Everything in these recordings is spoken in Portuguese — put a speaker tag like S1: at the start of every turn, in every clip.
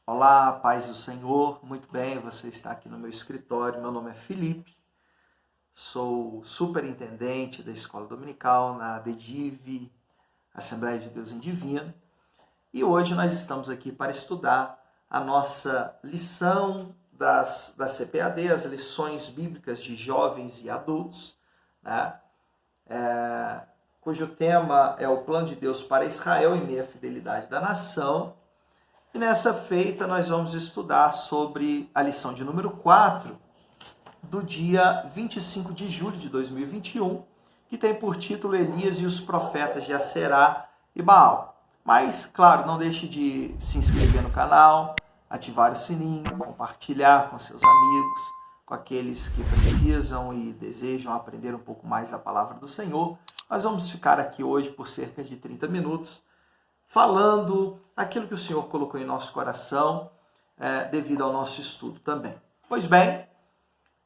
S1: Olá, paz do Senhor, muito bem, você está aqui no meu escritório, meu nome é Felipe, sou superintendente da Escola Dominical na DEDIV, Assembleia de Deus em Divino, e hoje nós estamos aqui para estudar a nossa lição da CPAD, as lições bíblicas de jovens e adultos, né? Cujo tema é o plano de Deus para Israel em meio à fidelidade da nação. E nessa feita nós vamos estudar sobre a lição de número 4 do dia 25 de julho de 2021, que tem por título Elias e os profetas de Aserá e Baal. Mas, claro, não deixe de se inscrever no canal, ativar o sininho, compartilhar com seus amigos, com aqueles que precisam e desejam aprender um pouco mais a palavra do Senhor. Nós vamos ficar aqui hoje por cerca de 30 minutos, falando aquilo que o Senhor colocou em nosso coração, devido ao nosso estudo também. Pois bem,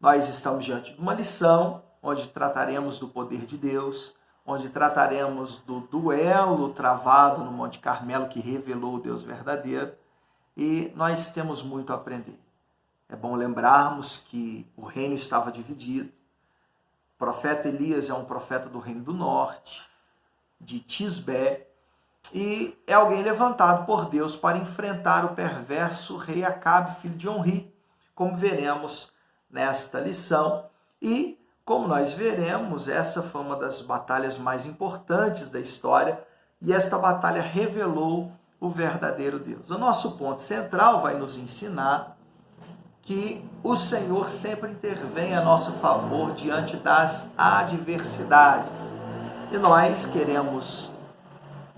S1: nós estamos diante de uma lição onde trataremos do poder de Deus, onde trataremos do duelo travado no Monte Carmelo que revelou o Deus verdadeiro, e nós temos muito a aprender. É bom lembrarmos que o reino estava dividido. O profeta Elias é um profeta do reino do norte, de Tisbé, e é alguém levantado por Deus para enfrentar o perverso rei Acabe, filho de Onri, como veremos nesta lição. E, como nós veremos, essa foi uma das batalhas mais importantes da história, e esta batalha revelou o verdadeiro Deus. O nosso ponto central vai nos ensinar que o Senhor sempre intervém a nosso favor diante das adversidades. E nós queremos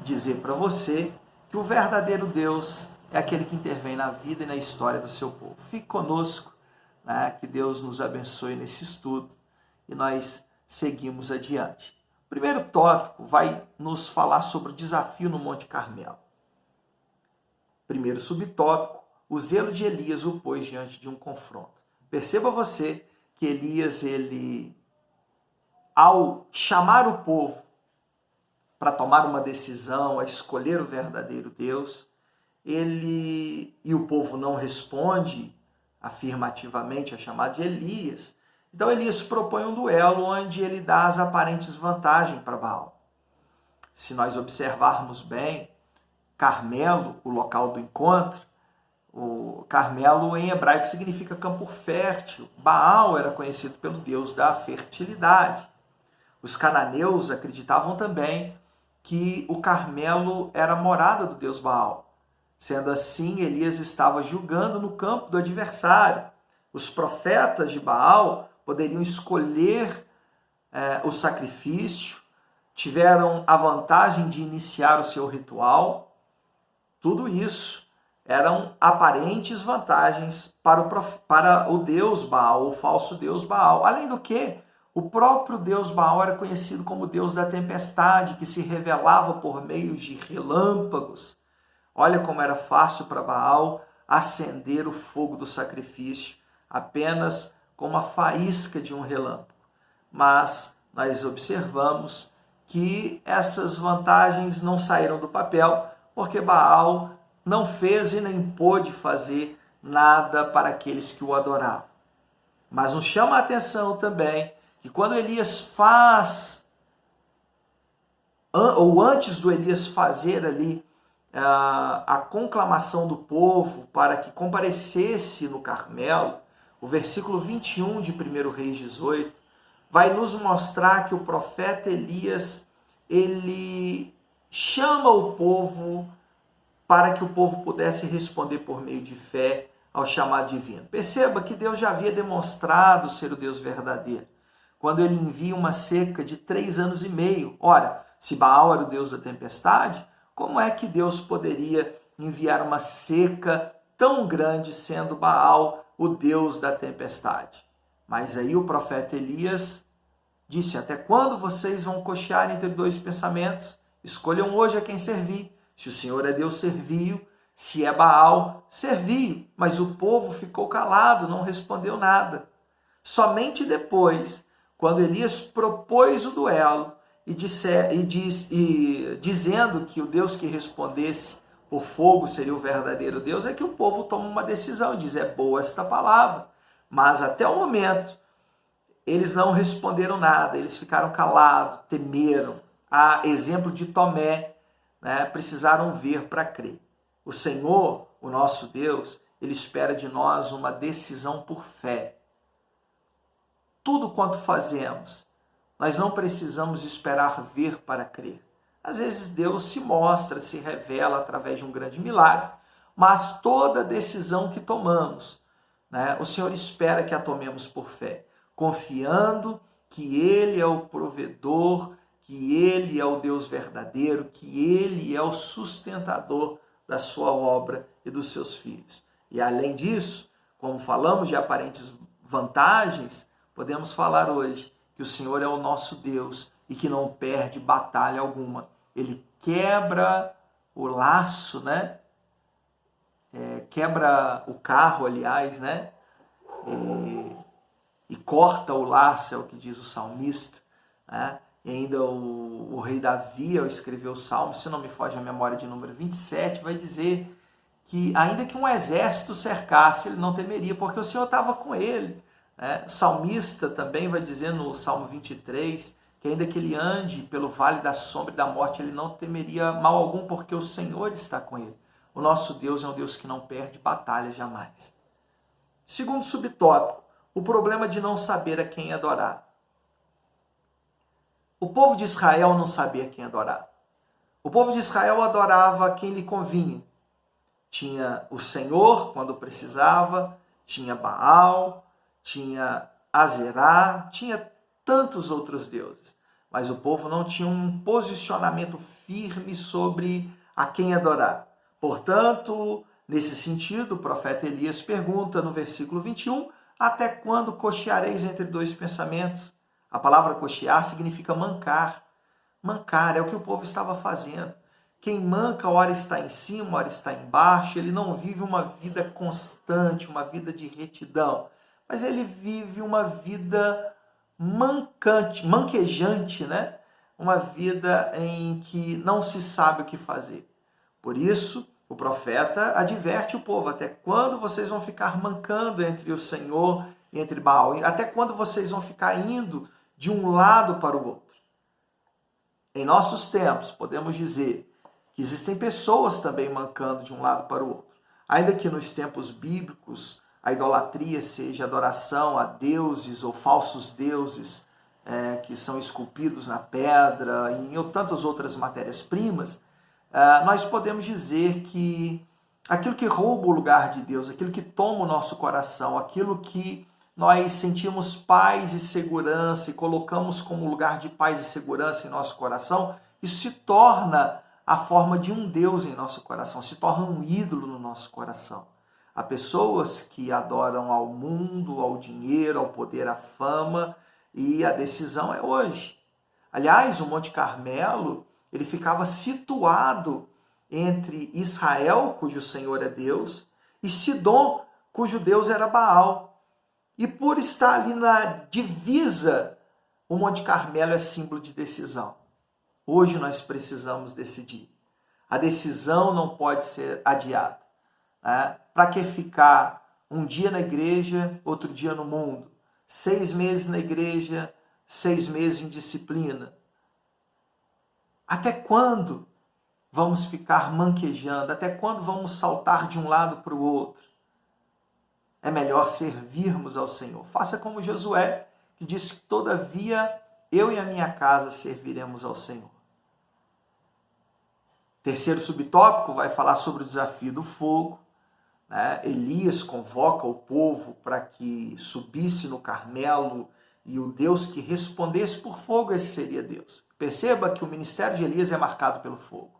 S1: dizer para você que o verdadeiro Deus é aquele que intervém na vida e na história do seu povo. Fique conosco, né? Que Deus nos abençoe nesse estudo e nós seguimos adiante. O primeiro tópico vai nos falar sobre o desafio no Monte Carmelo. Primeiro subtópico, o zelo de Elias o pôs diante de um confronto. Perceba você que Elias, ao chamar o povo para tomar uma decisão, a escolher o verdadeiro Deus, e o povo não responde afirmativamente a chamada de Elias. Então Elias propõe um duelo onde ele dá as aparentes vantagens para Baal. Se nós observarmos bem, Carmelo, o local do encontro, o Carmelo em hebraico significa campo fértil. Baal era conhecido pelo Deus da fertilidade. Os cananeus acreditavam também que o Carmelo era a morada do Deus Baal. Sendo assim, Elias estava julgando no campo do adversário. Os profetas de Baal poderiam escolher o sacrifício, tiveram a vantagem de iniciar o seu ritual. Tudo isso eram aparentes vantagens para o Deus Baal, o falso Deus Baal. Além do que, o próprio Deus Baal era conhecido como Deus da tempestade, que se revelava por meio de relâmpagos. Olha como era fácil para Baal acender o fogo do sacrifício, apenas com uma faísca de um relâmpago. Mas nós observamos que essas vantagens não saíram do papel, porque Baal não fez e nem pôde fazer nada para aqueles que o adoravam. Mas nos chama a atenção também que quando Elias faz, ou antes do Elias fazer ali a conclamação do povo para que comparecesse no Carmelo, o versículo 21 de 1 Reis 18, vai nos mostrar que o profeta Elias, ele chama o povo para que o povo pudesse responder por meio de fé ao chamado divino. Perceba que Deus já havia demonstrado ser o Deus verdadeiro, quando ele envia uma seca de 3 anos e meio. Ora, se Baal era o Deus da tempestade, como é que Deus poderia enviar uma seca tão grande, sendo Baal o Deus da tempestade? Mas aí o profeta Elias disse: até quando vocês vão cochear entre dois pensamentos? Escolham hoje a quem servir. Se o Senhor é Deus, serviu. Se é Baal, serviu. Mas o povo ficou calado, não respondeu nada. Somente depois, quando Elias propôs o duelo, dizendo que o Deus que respondesse por fogo seria o verdadeiro Deus, é que o povo toma uma decisão e diz, é boa esta palavra. Mas até o momento, eles não responderam nada, eles ficaram calados, temeram. A exemplo de Tomé, né, precisaram ver para crer. O Senhor, o nosso Deus, ele espera de nós uma decisão por fé. Tudo quanto fazemos, nós não precisamos esperar ver para crer. Às vezes Deus se mostra, se revela através de um grande milagre, mas toda decisão que tomamos, né, o Senhor espera que a tomemos por fé, confiando que Ele é o provedor, que Ele é o Deus verdadeiro, que Ele é o sustentador da sua obra e dos seus filhos. E além disso, como falamos de aparentes vantagens, podemos falar hoje que o Senhor é o nosso Deus e que não perde batalha alguma. Ele quebra o laço, né? Quebra o carro, aliás, né? E corta o laço, é o que diz o salmista, né? E ainda o rei Davi, ao escrever o Salmo, se não me foge a memória, de número 27, vai dizer que ainda que um exército cercasse, ele não temeria, porque o Senhor estava com ele. Né? O salmista também vai dizer no Salmo 23, que ainda que ele ande pelo vale da sombra e da morte, ele não temeria mal algum, porque o Senhor está com ele. O nosso Deus é um Deus que não perde batalha jamais. Segundo subtópico, o problema de não saber a quem adorar. O povo de Israel não sabia a quem adorar. O povo de Israel adorava a quem lhe convinha. Tinha o Senhor quando precisava, tinha Baal, tinha Azerá, tinha tantos outros deuses. Mas o povo não tinha um posicionamento firme sobre a quem adorar. Portanto, nesse sentido, o profeta Elias pergunta no versículo 21, até quando cocheareis entre dois pensamentos? A palavra cochear significa mancar. Mancar é o que o povo estava fazendo. Quem manca, ora está em cima, ora está embaixo, ele não vive uma vida constante, uma vida de retidão, mas ele vive uma vida manquejante, né? Uma vida em que não se sabe o que fazer. Por isso, o profeta adverte o povo, até quando vocês vão ficar mancando entre o Senhor e entre Baal? Até quando vocês vão ficar indo de um lado para o outro? Em nossos tempos, podemos dizer que existem pessoas também mancando de um lado para o outro. Ainda que nos tempos bíblicos a idolatria seja adoração a deuses ou falsos deuses que são esculpidos na pedra e em tantas outras matérias-primas, nós podemos dizer que aquilo que rouba o lugar de Deus, aquilo que toma o nosso coração, aquilo que nós sentimos paz e segurança e colocamos como lugar de paz e segurança em nosso coração, isso se torna a forma de um Deus em nosso coração, se torna um ídolo no nosso coração. Há pessoas que adoram ao mundo, ao dinheiro, ao poder, à fama, e a decisão é hoje. Aliás, o Monte Carmelo, ele ficava situado entre Israel, cujo Senhor é Deus, e Sidom, cujo Deus era Baal. E por estar ali na divisa, o Monte Carmelo é símbolo de decisão. Hoje nós precisamos decidir. A decisão não pode ser adiada. Para que ficar um dia na igreja, outro dia no mundo? 6 meses na igreja, 6 meses em disciplina. Até quando vamos ficar manquejando? Até quando vamos saltar de um lado para o outro? É melhor servirmos ao Senhor. Faça como Josué, que disse que todavia eu e a minha casa serviremos ao Senhor. Terceiro subtópico vai falar sobre o desafio do fogo. Elias convoca o povo para que subisse no Carmelo e o Deus que respondesse por fogo, esse seria Deus. Perceba que o ministério de Elias é marcado pelo fogo.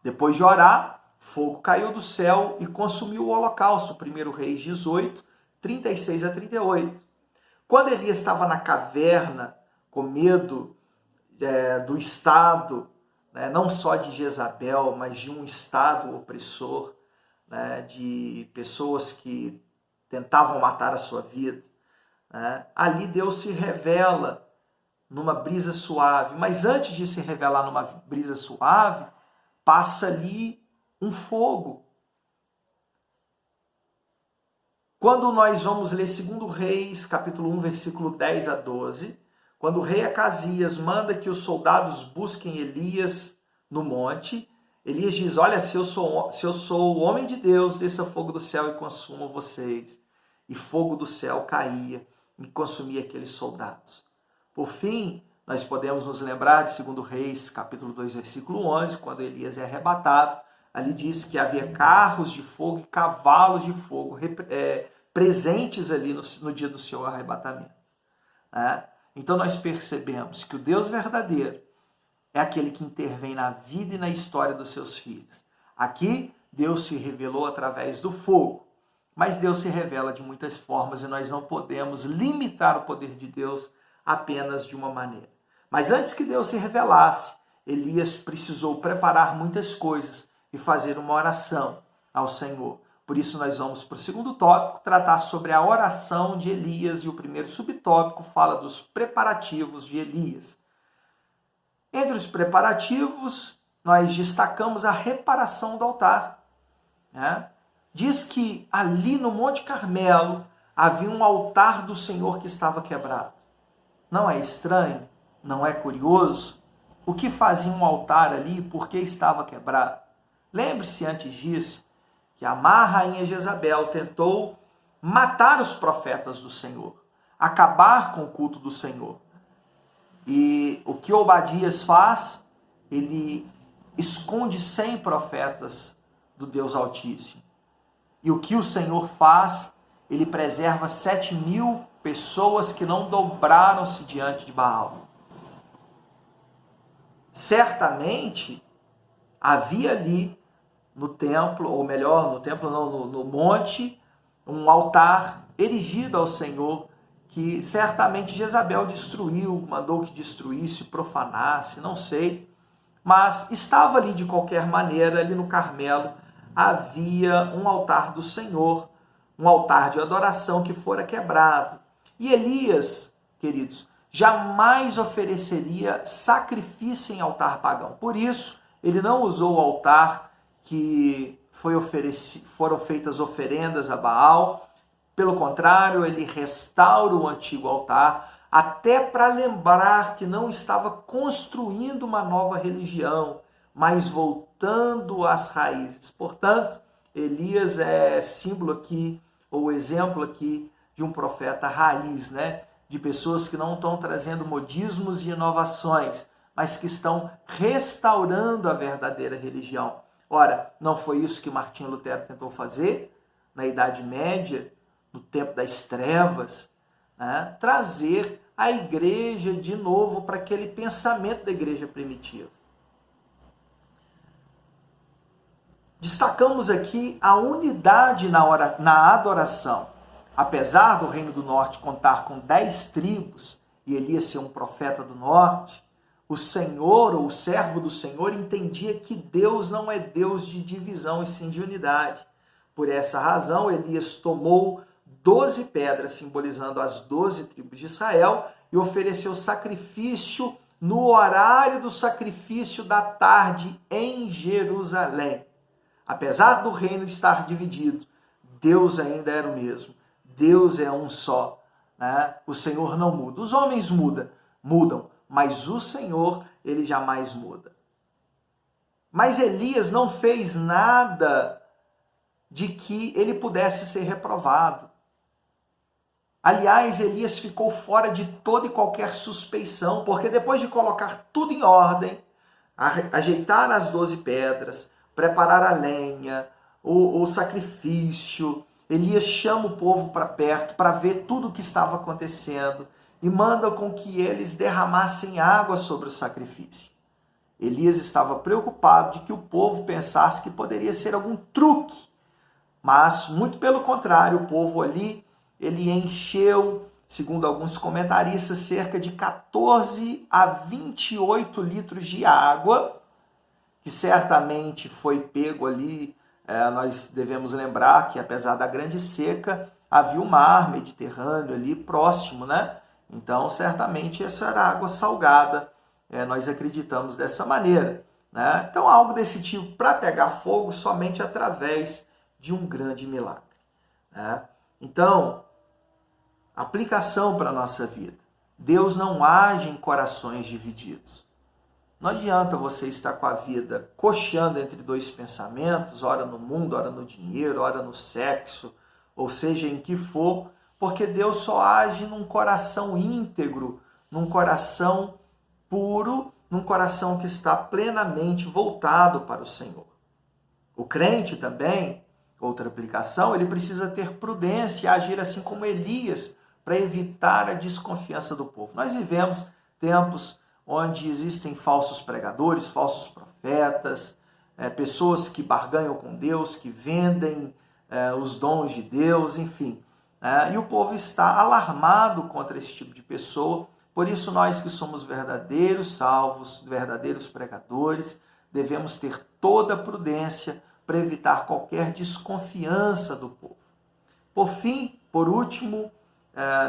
S1: Depois de orar, fogo caiu do céu e consumiu o holocausto. 1 Reis 18, 36 a 38. Quando Elias estava na caverna, com medo do estado, não só de Jezabel, mas de um estado opressor, de pessoas que tentavam matar a sua vida, ali Deus se revela numa brisa suave. Mas antes de se revelar numa brisa suave, passa ali um fogo. Quando nós vamos ler 2 Reis, capítulo 1, versículo 10 a 12, quando o rei Acasias manda que os soldados busquem Elias no monte, Elias diz, olha, se eu sou o homem de Deus, desça fogo do céu e consuma vocês. E fogo do céu caía e consumia aqueles soldados. Por fim, nós podemos nos lembrar de 2 Reis, capítulo 2, versículo 11, quando Elias é arrebatado. Ali diz que havia carros de fogo e cavalos de fogo presentes ali no dia do seu arrebatamento. Então nós percebemos que o Deus verdadeiro é aquele que intervém na vida e na história dos seus filhos. Aqui, Deus se revelou através do fogo, mas Deus se revela de muitas formas e nós não podemos limitar o poder de Deus apenas de uma maneira. Mas antes que Deus se revelasse, Elias precisou preparar muitas coisas e fazer uma oração ao Senhor. Por isso nós vamos para o segundo tópico, tratar sobre a oração de Elias, e o primeiro subtópico fala dos preparativos de Elias. Entre os preparativos, nós destacamos a reparação do altar. Diz que ali no Monte Carmelo havia um altar do Senhor que estava quebrado. Não é estranho? Não é curioso? O que fazia um altar ali? Por que estava quebrado? Lembre-se antes disso que a má rainha Jezabel tentou matar os profetas do Senhor, acabar com o culto do Senhor. E o que Obadias faz? Ele esconde 100 profetas do Deus Altíssimo. E o que o Senhor faz? Ele preserva 7.000 pessoas que não dobraram-se diante de Baal. Certamente havia ali no templo, ou melhor, no templo não, no monte, um altar erigido ao Senhor, que certamente Jezabel destruiu, mandou que destruísse, profanasse, não sei. Mas estava ali de qualquer maneira, ali no Carmelo, havia um altar do Senhor, um altar de adoração que fora quebrado. E Elias, queridos, jamais ofereceria sacrifício em altar pagão. Por isso, ele não usou o altar que foram feitas oferendas a Baal. Pelo contrário, ele restaura o antigo altar, até para lembrar que não estava construindo uma nova religião, mas voltando às raízes. Portanto, Elias é símbolo aqui, ou exemplo aqui, de um profeta raiz, de pessoas que não estão trazendo modismos e inovações, mas que estão restaurando a verdadeira religião. Ora, não foi isso que Martinho Lutero tentou fazer na Idade Média, no tempo das trevas, trazer a igreja de novo para aquele pensamento da igreja primitiva. Destacamos aqui a unidade na adoração. Apesar do Reino do Norte contar com 10 tribos e Elias ser um profeta do norte, o Senhor, ou o servo do Senhor, entendia que Deus não é Deus de divisão e sim de unidade. Por essa razão, Elias tomou 12 pedras, simbolizando as 12 tribos de Israel, e ofereceu sacrifício no horário do sacrifício da tarde em Jerusalém. Apesar do reino estar dividido, Deus ainda era o mesmo. Deus é um só. O Senhor não muda. Os homens mudam, mas o Senhor, ele jamais muda. Mas Elias não fez nada de que ele pudesse ser reprovado. Aliás, Elias ficou fora de toda e qualquer suspeição, porque depois de colocar tudo em ordem, ajeitar as 12 pedras, preparar a lenha, o sacrifício, Elias chama o povo para perto para ver tudo o que estava acontecendo e manda com que eles derramassem água sobre o sacrifício. Elias estava preocupado de que o povo pensasse que poderia ser algum truque, mas muito pelo contrário, o povo ali, ele encheu, segundo alguns comentaristas, cerca de 14 a 28 litros de água, que certamente foi pego ali. Nós devemos lembrar que, apesar da grande seca, havia o mar Mediterrâneo ali próximo, Então, certamente, essa era água salgada. Nós acreditamos dessa maneira, né? Então, algo desse tipo para pegar fogo somente através de um grande milagre, né? Então, aplicação para a nossa vida. Deus não age em corações divididos. Não adianta você estar com a vida cocheando entre dois pensamentos, ora no mundo, ora no dinheiro, ora no sexo, ou seja, em que for, porque Deus só age num coração íntegro, num coração puro, num coração que está plenamente voltado para o Senhor. O crente também, outra aplicação, ele precisa ter prudência e agir assim como Elias, para evitar a desconfiança do povo. Nós vivemos tempos onde existem falsos pregadores, falsos profetas, pessoas que barganham com Deus, que vendem os dons de Deus, enfim. E o povo está alarmado contra esse tipo de pessoa. Por isso, nós que somos verdadeiros salvos, verdadeiros pregadores, devemos ter toda a prudência para evitar qualquer desconfiança do povo. Por fim, por último,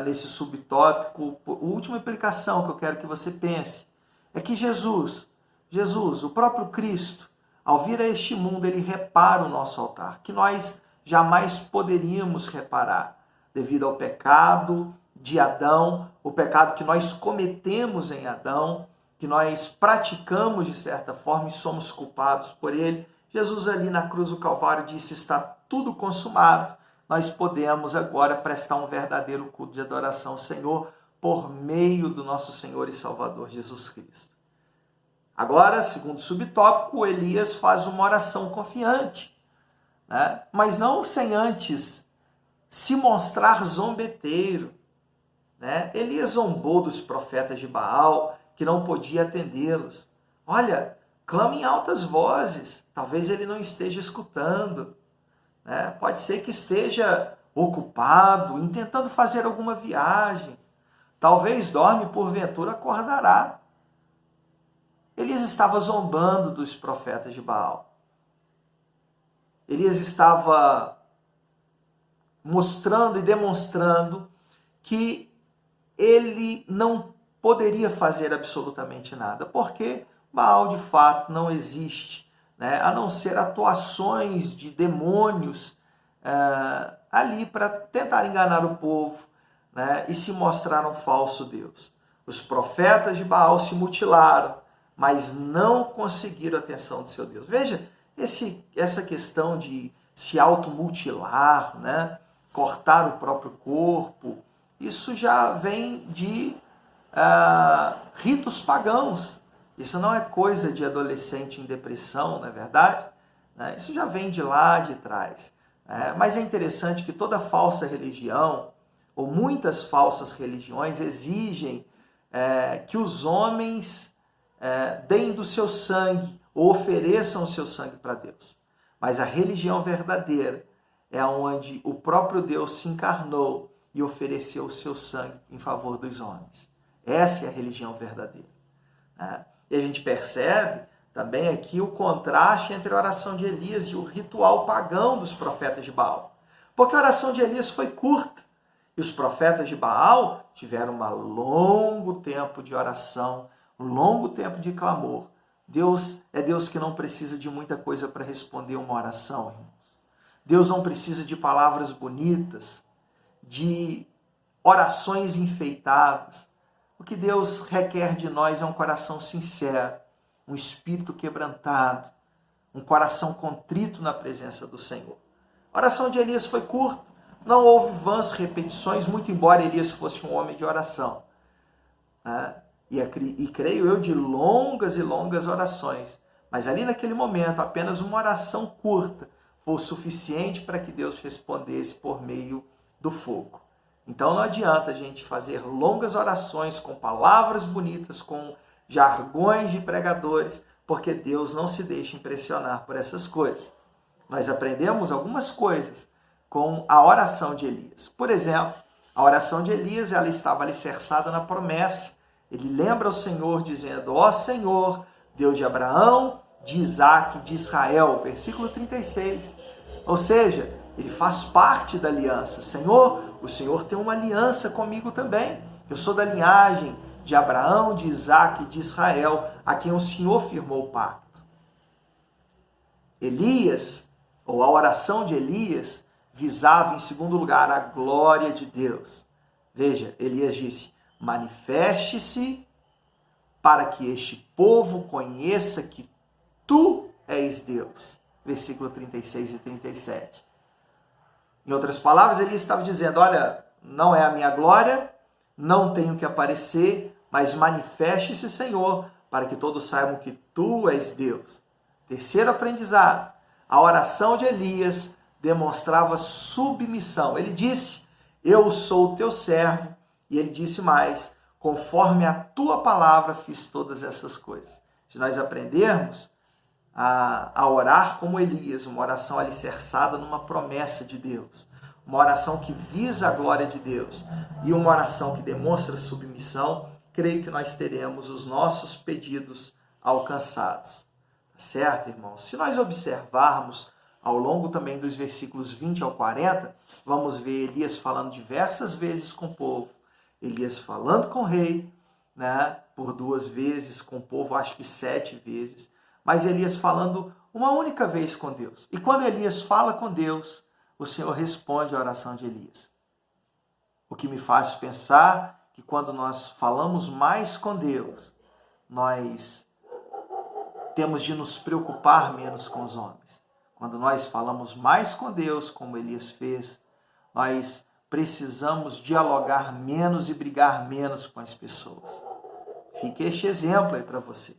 S1: nesse subtópico, a última implicação que eu quero que você pense, é que Jesus, o próprio Cristo, ao vir a este mundo, ele repara o nosso altar, que nós jamais poderíamos reparar, devido ao pecado de Adão, o pecado que nós cometemos em Adão, que nós praticamos de certa forma e somos culpados por ele. Jesus ali na cruz do Calvário disse, está tudo consumado. Nós podemos agora prestar um verdadeiro culto de adoração ao Senhor por meio do nosso Senhor e Salvador Jesus Cristo. Agora, segundo subtópico, Elias faz uma oração confiante, né? Mas não sem antes se mostrar zombeteiro, né? Elias zombou dos profetas de Baal, que não podia atendê-los. Olha, clama em altas vozes, talvez ele não esteja escutando. Pode ser que esteja ocupado, intentando fazer alguma viagem. Talvez dorme, porventura acordará. Elias estava zombando dos profetas de Baal. Elias estava mostrando e demonstrando que ele não poderia fazer absolutamente nada, porque Baal de fato não existe. A não ser atuações de demônios ali para tentar enganar o povo, e se mostrar um falso Deus. Os profetas de Baal se mutilaram, mas não conseguiram a atenção do seu Deus. Veja, essa questão de se automutilar, cortar o próprio corpo, isso já vem de ritos pagãos. Isso não é coisa de adolescente em depressão, não é verdade? Isso já vem de lá de trás. Mas é interessante que toda falsa religião, ou muitas falsas religiões, exigem que os homens deem do seu sangue, ou ofereçam o seu sangue para Deus. Mas a religião verdadeira é onde o próprio Deus se encarnou e ofereceu o seu sangue em favor dos homens. Essa é a religião verdadeira. E a gente percebe também aqui o contraste entre a oração de Elias e o ritual pagão dos profetas de Baal. Porque a oração de Elias foi curta. E os profetas de Baal tiveram um longo tempo de oração, um longo tempo de clamor. Deus é Deus que não precisa de muita coisa para responder uma oração, irmãos. Deus não precisa de palavras bonitas, de orações enfeitadas. O que Deus requer de nós é um coração sincero, um espírito quebrantado, um coração contrito na presença do Senhor. A oração de Elias foi curta, não houve vãs repetições, muito embora Elias fosse um homem de oração. E creio eu de longas e longas orações. Mas ali naquele momento, apenas uma oração curta foi o suficiente para que Deus respondesse por meio do fogo. Então não adianta a gente fazer longas orações com palavras bonitas, com jargões de pregadores, porque Deus não se deixa impressionar por essas coisas. Nós aprendemos algumas coisas com a oração de Elias. Por exemplo, a oração de Elias, ela estava alicerçada na promessa. Ele lembra ao Senhor dizendo, ó Senhor, Deus de Abraão, de Isaac, de Israel, versículo 36. Ou seja, ele faz parte da aliança. Senhor, o Senhor tem uma aliança comigo também. Eu sou da linhagem de Abraão, de Isaac e de Israel, a quem o Senhor firmou o pacto. Elias, ou a oração de Elias, visava em segundo lugar a glória de Deus. Veja, Elias disse: manifeste-se para que este povo conheça que tu és Deus. Versículo 36 e 37. Em outras palavras, Elias estava dizendo: olha, não é a minha glória, não tenho que aparecer, mas manifeste-se, Senhor, para que todos saibam que tu és Deus. Terceiro aprendizado, a oração de Elias demonstrava submissão. Ele disse: eu sou o teu servo. E ele disse mais: conforme a tua palavra fiz todas essas coisas. Se nós aprendermos a orar como Elias, uma oração alicerçada numa promessa de Deus, uma oração que visa a glória de Deus e uma oração que demonstra submissão, creio que nós teremos os nossos pedidos alcançados. Certo, irmãos? Se nós observarmos ao longo também dos versículos 20 ao 40, vamos ver Elias falando diversas vezes com o povo, Elias falando com o rei, né, por 2 vezes, com o povo acho que 7 vezes, mas Elias falando uma única vez com Deus. E quando Elias fala com Deus, o Senhor responde à oração de Elias. O que me faz pensar que quando nós falamos mais com Deus, nós temos de nos preocupar menos com os homens. Quando nós falamos mais com Deus, como Elias fez, nós precisamos dialogar menos e brigar menos com as pessoas. Fique este exemplo aí para você.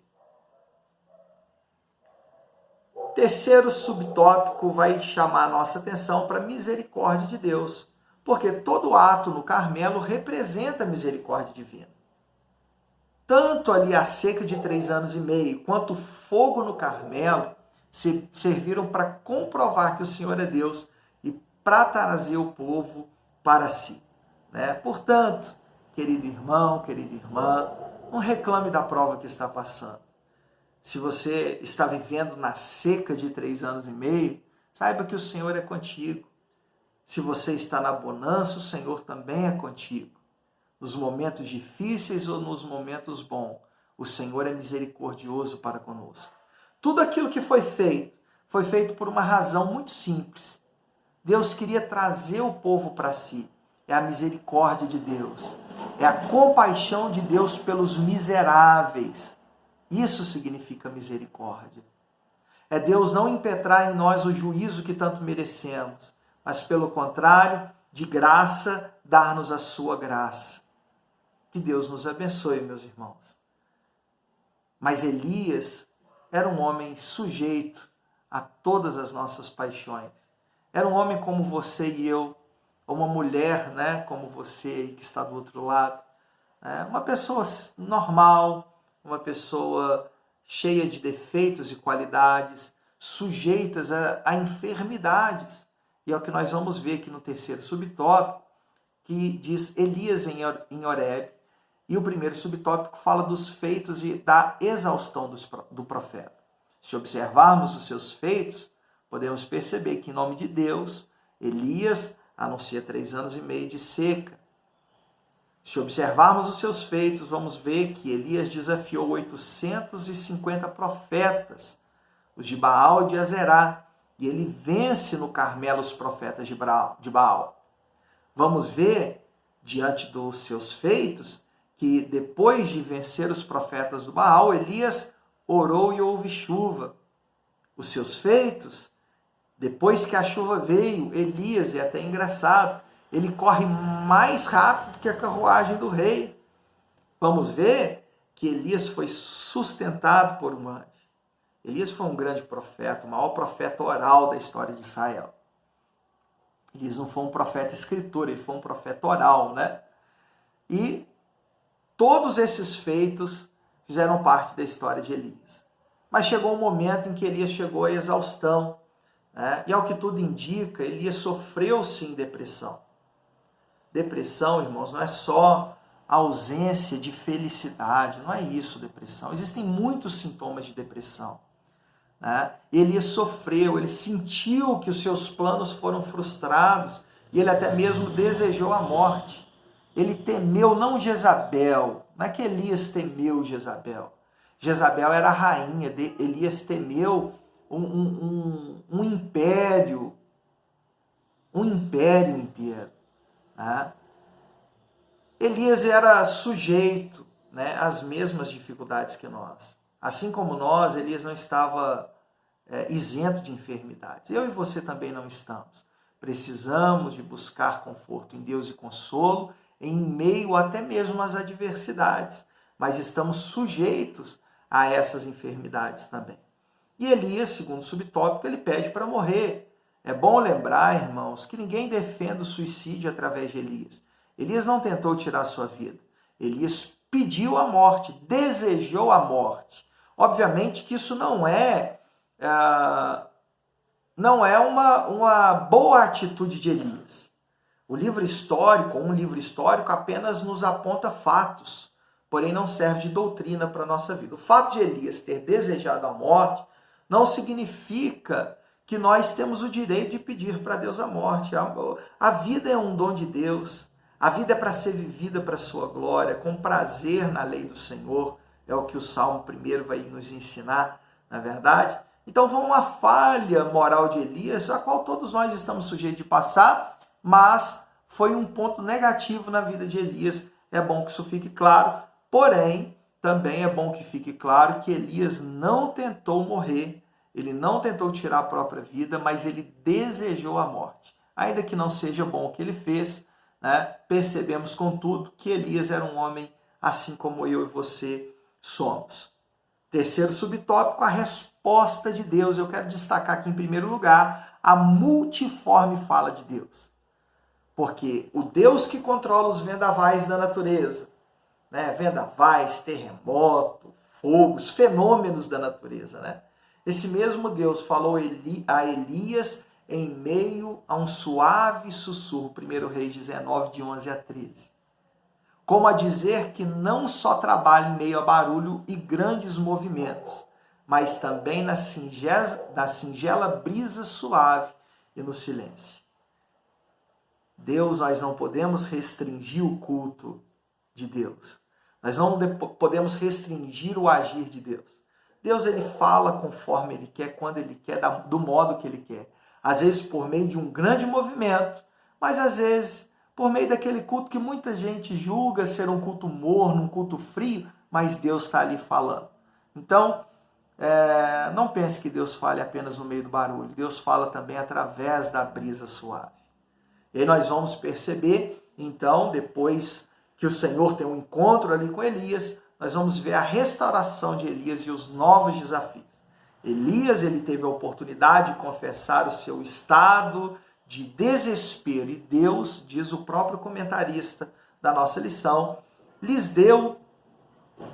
S1: Terceiro subtópico vai chamar a nossa atenção para a misericórdia de Deus, porque todo ato no Carmelo representa a misericórdia divina. Tanto ali a seca de 3 anos e meio, quanto o fogo no Carmelo, serviram para comprovar que o Senhor é Deus e para trazer o povo para si. Né? Portanto, querido irmão, querida irmã, não reclame da prova que está passando. Se você está vivendo na seca de 3 anos e meio, saiba que o Senhor é contigo. Se você está na bonança, o Senhor também é contigo. Nos momentos difíceis ou nos momentos bons, o Senhor é misericordioso para conosco. Tudo aquilo que foi feito por uma razão muito simples. Deus queria trazer o povo para si. É a misericórdia de Deus. É a compaixão de Deus pelos miseráveis. Isso significa misericórdia. É Deus não impetrar em nós o juízo que tanto merecemos, mas pelo contrário, de graça, dar-nos a sua graça. Que Deus nos abençoe, meus irmãos. Mas Elias era um homem sujeito a todas as nossas paixões. Era um homem como você e eu, ou uma mulher, né, como você que está do outro lado. Uma pessoa normal, uma pessoa cheia de defeitos e qualidades, sujeitas a enfermidades. E é o que nós vamos ver aqui no terceiro subtópico, que diz Elias em Horebe. E o primeiro subtópico fala dos feitos e da exaustão do profeta. Se observarmos os seus feitos, podemos perceber que, em nome de Deus, Elias anuncia 3 anos e meio de seca. Se observarmos os seus feitos, vamos ver que Elias desafiou 850 profetas, os de Baal e de Azerá, e ele vence no Carmelo os profetas de Baal. Vamos ver, diante dos seus feitos, que depois de vencer os profetas do Baal, Elias orou e houve chuva. Os seus feitos, depois que a chuva veio, Elias, é até engraçado, ele corre mais rápido que a carruagem do rei. Vamos ver que Elias foi sustentado por um anjo. Elias foi um grande profeta, o maior profeta oral da história de Israel. Elias não foi um profeta escritor, ele foi um profeta oral, né? E todos esses feitos fizeram parte da história de Elias. Mas chegou um momento em que Elias chegou à exaustão, né? E ao que tudo indica, Elias sofreu sim depressão. Depressão, irmãos, não é só ausência de felicidade, não é isso depressão. Existem muitos sintomas de depressão. Né? Elias sofreu, ele sentiu que os seus planos foram frustrados e ele até mesmo desejou a morte. Ele temeu não Jezabel, não é que Elias temeu Jezabel. Jezabel era a rainha, Elias temeu um império inteiro. Né? Elias era sujeito, né, às mesmas dificuldades que nós. Assim como nós, Elias não estava isento de enfermidades. Eu e você também não estamos. Precisamos de buscar conforto em Deus e consolo em meio até mesmo às adversidades, mas estamos sujeitos a essas enfermidades também. E Elias, segundo o subtópico, ele pede para morrer. É bom lembrar, irmãos, que ninguém defende o suicídio através de Elias. Elias não tentou tirar sua vida. Elias pediu a morte, desejou a morte. Obviamente que isso não é uma boa atitude de Elias. Um livro histórico apenas nos aponta fatos, porém não serve de doutrina para a nossa vida. O fato de Elias ter desejado a morte não significa que nós temos o direito de pedir para Deus a morte. A vida é um dom de Deus. A vida é para ser vivida para a sua glória, com prazer na lei do Senhor. É o que o Salmo 1 vai nos ensinar, na verdade. Então, foi uma falha moral de Elias, a qual todos nós estamos sujeitos de passar, mas foi um ponto negativo na vida de Elias. É bom que isso fique claro, porém, também é bom que fique claro que Elias não tentou morrer, ele não tentou tirar a própria vida, mas ele desejou a morte. Ainda que não seja bom o que ele fez, né, percebemos, contudo, que Elias era um homem assim como eu e você somos. Terceiro subtópico, a resposta de Deus. Eu quero destacar aqui, em primeiro lugar, a multiforme fala de Deus. Porque o Deus que controla os vendavais da natureza, né, vendavais, terremoto, fogos, fenômenos da natureza, né? Esse mesmo Deus falou a Elias em meio a um suave sussurro, 1 Reis 19, de 11 a 13. Como a dizer que não só trabalha em meio a barulho e grandes movimentos, mas também na singela brisa suave e no silêncio. Deus, nós não podemos restringir o culto de Deus. Nós não podemos restringir o agir de Deus. Deus, ele fala conforme ele quer, quando ele quer, do modo que ele quer. Às vezes por meio de um grande movimento, mas às vezes por meio daquele culto que muita gente julga ser um culto morno, um culto frio, mas Deus está ali falando. Então, não pense que Deus fale apenas no meio do barulho. Deus fala também através da brisa suave. E aí nós vamos perceber, então, depois que o Senhor tem um encontro ali com Elias, nós vamos ver a restauração de Elias e os novos desafios. Elias, ele teve a oportunidade de confessar o seu estado de desespero, e Deus, diz o próprio comentarista da nossa lição, lhes deu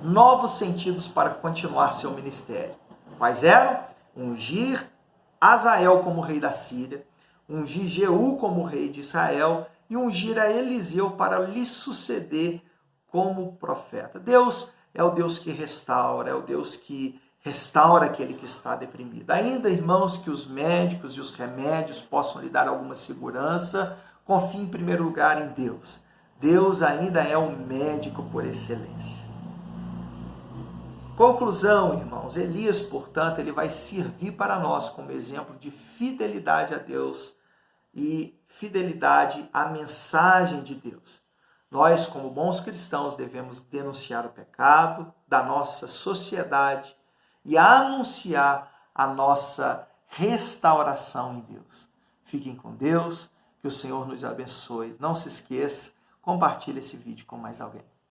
S1: novos sentidos para continuar seu ministério. Quais eram? Ungir Azael como rei da Síria, ungir Jeú como rei de Israel e ungir a Eliseu para lhe suceder como profeta. Deus é o Deus que restaura, é o Deus que restaura aquele que está deprimido. Ainda, irmãos, que os médicos e os remédios possam lhe dar alguma segurança, confie em primeiro lugar em Deus. Deus ainda é o médico por excelência. Conclusão, irmãos, Elias, portanto, ele vai servir para nós como exemplo de fidelidade a Deus e fidelidade à mensagem de Deus. Nós, como bons cristãos, devemos denunciar o pecado da nossa sociedade e anunciar a nossa restauração em Deus. Fiquem com Deus, que o Senhor nos abençoe. Não se esqueça, compartilhe esse vídeo com mais alguém.